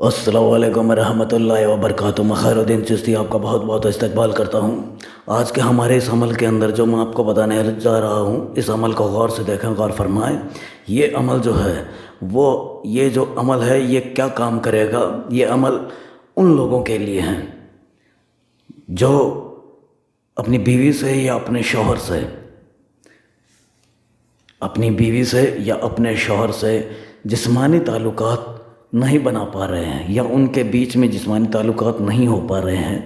السلام علیکم ورحمۃ اللہ وبرکاتہ۔ میں خیر الدین چشتی آپ کا بہت بہت استقبال کرتا ہوں۔ آج کے ہمارے اس عمل کے اندر جو میں آپ کو بتانے جا رہا ہوں، اس عمل کو غور سے دیکھیں، غور فرمائیں۔ یہ عمل جو ہے یہ جو عمل ہے یہ کیا کام کرے گا؟ یہ عمل ان لوگوں کے لیے ہیں جو اپنی بیوی سے یا اپنے شوہر سے جسمانی تعلقات نہیں بنا پا رہے ہیں، یا ان کے بیچ میں جسمانی تعلقات نہیں ہو پا رہے ہیں،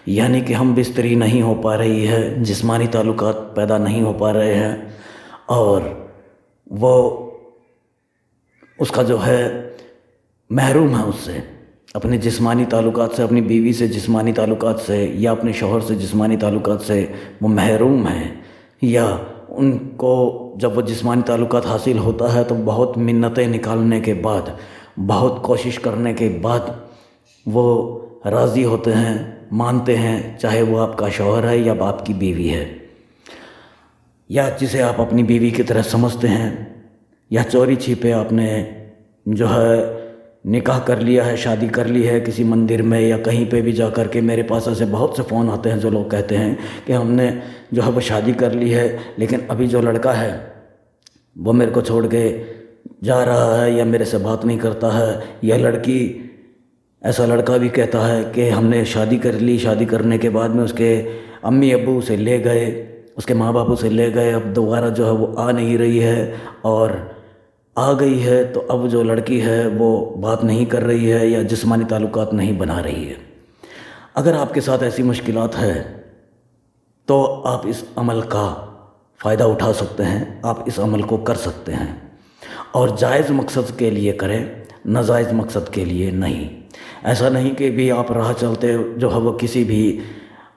یعنی کہ ہم بستری نہیں ہو پا رہی ہے، جسمانی تعلقات پیدا نہیں ہو پا رہے ہیں، اور وہ اس کا جو ہے محروم ہے، اس سے اپنے جسمانی تعلقات سے، اپنی بیوی سے جسمانی تعلقات سے یا اپنے شوہر سے جسمانی تعلقات سے وہ محروم ہیں، یا ان کو جب وہ جسمانی تعلقات حاصل ہوتا ہے تو بہت منتیں نکالنے کے بعد، بہت کوشش کرنے کے بعد وہ راضی ہوتے ہیں، مانتے ہیں، چاہے وہ آپ کا شوہر ہے یا آپ کی بیوی ہے، یا جسے آپ اپنی بیوی کی طرح سمجھتے ہیں، یا چوری چھپے آپ نے جو ہے نکاح کر لیا ہے، شادی کر لی ہے کسی مندر میں یا کہیں پہ بھی جا کر کے۔ میرے پاس ایسے بہت سے فون آتے ہیں جو لوگ کہتے ہیں کہ ہم نے جو ہے وہ شادی کر لی ہے، لیکن ابھی جو لڑکا ہے وہ میرے کو چھوڑ کے جا رہا ہے، یا میرے سے بات نہیں کرتا ہے، یا لڑکی، ایسا لڑکا بھی کہتا ہے کہ ہم نے شادی کر لی، شادی کرنے کے بعد میں اس کے امی ابو اسے لے گئے، اس کے ماں باپ اسے لے گئے، اب دوبارہ جو ہے وہ آ نہیں رہی ہے، اور آ گئی ہے تو اب جو لڑکی ہے وہ بات نہیں کر رہی ہے یا جسمانی تعلقات نہیں بنا رہی ہے۔ اگر آپ کے ساتھ ایسی مشکلات ہے تو آپ اس عمل کا فائدہ اٹھا سکتے ہیں، آپ اس عمل کو کر سکتے ہیں، اور جائز مقصد کے لیے کریں، ناجائز مقصد کے لیے نہیں۔ ایسا نہیں کہ بھی آپ راہ چلتے جو ہے وہ کسی بھی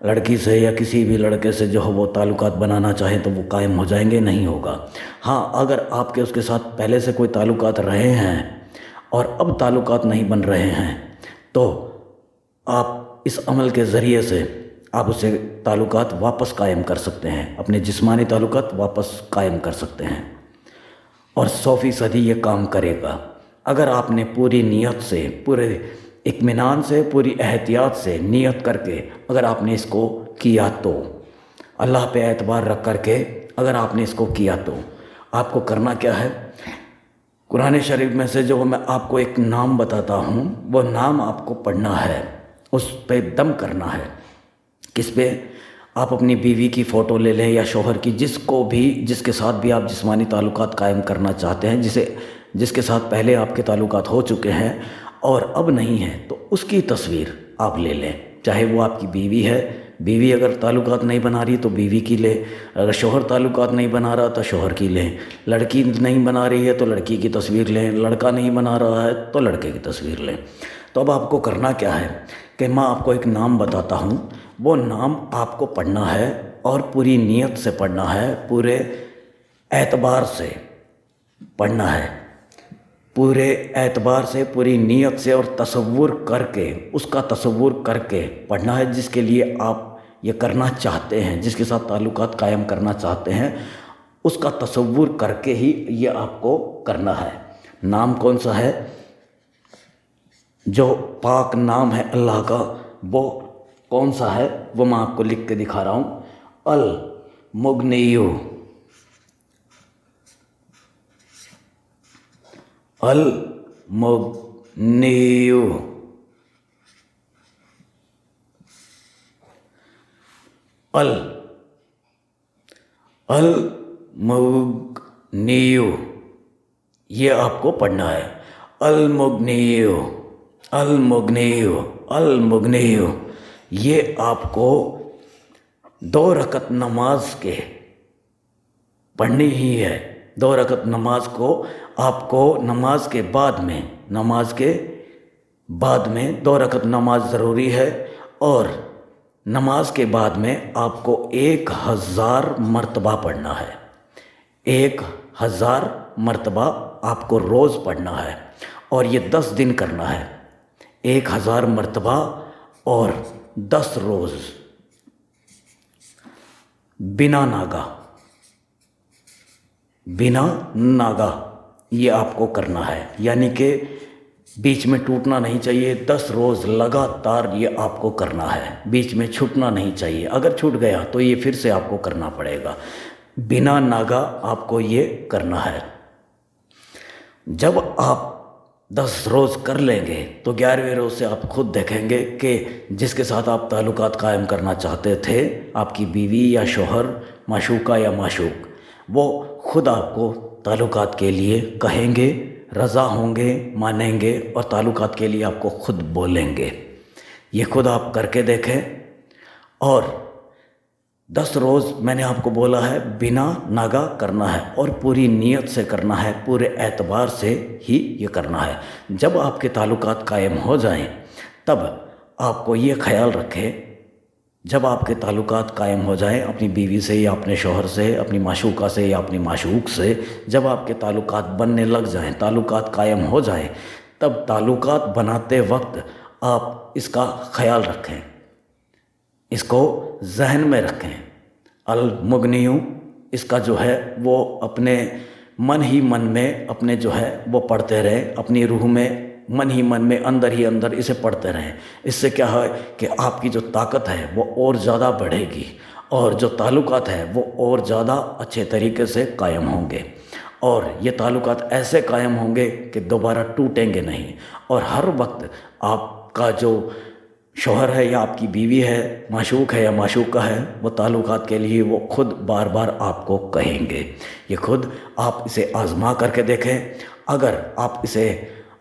لڑکی سے یا کسی بھی لڑکے سے جو ہے وہ تعلقات بنانا چاہیں تو وہ قائم ہو جائیں گے، نہیں ہوگا۔ ہاں، اگر آپ کے اس کے ساتھ پہلے سے کوئی تعلقات رہے ہیں اور اب تعلقات نہیں بن رہے ہیں تو آپ اس عمل کے ذریعے سے آپ اسے تعلقات واپس قائم کر سکتے ہیں، اپنے جسمانی تعلقات واپس قائم کر سکتے ہیں، اور 100% یہ کام کرے گا اگر آپ نے پوری نیت سے، پورے اطمینان سے، پوری احتیاط سے نیت کر کے اگر آپ نے اس کو کیا تو، اللہ پہ اعتبار رکھ کر کے اگر آپ نے اس کو کیا تو آپ کو کرنا کیا ہے؟ قرآن شریف میں سے جو میں آپ کو ایک نام بتاتا ہوں، وہ نام آپ کو پڑھنا ہے، اس پہ دم کرنا ہے۔ کس پہ؟ آپ اپنی بیوی کی فوٹو لے لیں یا شوہر کی، جس کے ساتھ بھی آپ جسمانی تعلقات قائم کرنا چاہتے ہیں، جس کے ساتھ پہلے آپ کے تعلقات ہو چکے ہیں اور اب نہیں ہے، تو اس کی تصویر آپ لے لیں، چاہے وہ آپ کی بیوی ہے، بیوی اگر تعلقات نہیں بنا رہی تو بیوی کی لیں، اگر شوہر تعلقات نہیں بنا رہا تو شوہر کی لیں، لڑکی نہیں بنا رہی ہے تو لڑکی کی تصویر لیں، لڑکا نہیں بنا رہا ہے تو لڑکے کی تصویر لیں۔ تو اب آپ کو کرنا کیا ہے کہ میں آپ کو ایک نام بتاتا ہوں، وہ نام آپ کو پڑھنا ہے، اور پوری نیت سے پڑھنا ہے، پورے اعتبار سے پڑھنا ہے، پورے اعتبار سے، پوری نیت سے، اور تصور کر کے، اس کا تصور کر کے پڑھنا ہے جس کے لیے آپ یہ کرنا چاہتے ہیں، جس کے ساتھ تعلقات قائم کرنا چاہتے ہیں، اس کا تصور کر کے ہی یہ آپ کو کرنا ہے۔ نام کون سا ہے؟ جو پاک نام ہے اللہ کا، وہ کون سا ہے؟ وہ میں آپ کو لکھ کے دکھا رہا ہوں۔ المغنیو، المغنیو، المغنیو، یہ آپ کو پڑھنا ہے۔ المغنیو، المغنیو، المغنیو، یہ آپ کو 2 رکعت نماز کے پڑھنی ہی ہے۔ 2 رکعت نماز کو آپ کو نماز کے بعد میں 2 رکعت نماز ضروری ہے، اور نماز کے بعد میں آپ کو 1000 مرتبہ پڑھنا ہے۔ 1000 مرتبہ آپ کو روز پڑھنا ہے، اور یہ 10 دن کرنا ہے۔ 1000 مرتبہ اور 10 روز بنا ناگا یہ آپ کو کرنا ہے، یعنی کہ بیچ میں ٹوٹنا نہیں چاہیے. 10 روز لگاتار یہ آپ کو کرنا ہے, بیچ میں چھوٹنا نہیں چاہیے. اگر چھوٹ گیا تو یہ پھر سے آپ کو کرنا پڑے گا. بنا ناگا آپ کو یہ کرنا ہے. جب آپ 10 روز کر لیں گے تو 11ویں روز سے آپ خود دیکھیں گے کہ جس کے ساتھ آپ تعلقات قائم کرنا چاہتے تھے, آپ کی بیوی یا شوہر, معشوقہ یا معشوق, وہ خود آپ کو تعلقات کے لیے کہیں گے, رضا ہوں گے, مانیں گے اور تعلقات کے لیے آپ کو خود بولیں گے. یہ خود آپ کر کے دیکھیں. اور 10 روز میں نے آپ کو بولا ہے بنا ناگا کرنا ہے اور پوری نیت سے کرنا ہے, پورے اعتبار سے ہی یہ کرنا ہے. جب آپ کے تعلقات قائم ہو جائیں تب آپ کو یہ خیال رکھیں, جب آپ کے تعلقات قائم ہو جائیں اپنی بیوی سے یا اپنے شوہر سے, اپنی معشوقہ سے یا اپنی معشوق سے, جب آپ کے تعلقات بننے لگ جائیں, تعلقات قائم ہو جائیں, تب تعلقات بناتے وقت آپ اس کا خیال رکھیں, اس کو ذہن میں رکھیں. المغنیوں اس کا جو ہے وہ اپنے من ہی من میں اپنے جو ہے وہ پڑھتے رہیں, اپنی روح میں من ہی من میں اندر ہی اندر اسے پڑھتے رہیں. اس سے کیا ہے کہ آپ کی جو طاقت ہے وہ اور زیادہ بڑھے گی اور جو تعلقات ہے وہ اور زیادہ اچھے طریقے سے قائم ہوں گے. اور یہ تعلقات ایسے قائم ہوں گے کہ دوبارہ ٹوٹیں گے نہیں. اور ہر وقت آپ کا جو شوہر ہے یا آپ کی بیوی ہے, معشوق ہے یا معشوقہ ہے, وہ تعلقات کے لیے وہ خود بار بار آپ کو کہیں گے. یہ خود آپ اسے آزما کر کے دیکھیں. اگر آپ اسے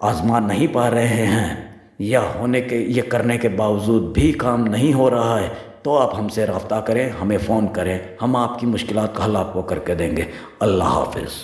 آزما نہیں پا رہے ہیں یا یہ کرنے کے باوجود بھی کام نہیں ہو رہا ہے تو آپ ہم سے رابطہ کریں, ہمیں فون کریں, ہم آپ کی مشکلات کا حل آپ کو کر کے دیں گے. اللہ حافظ.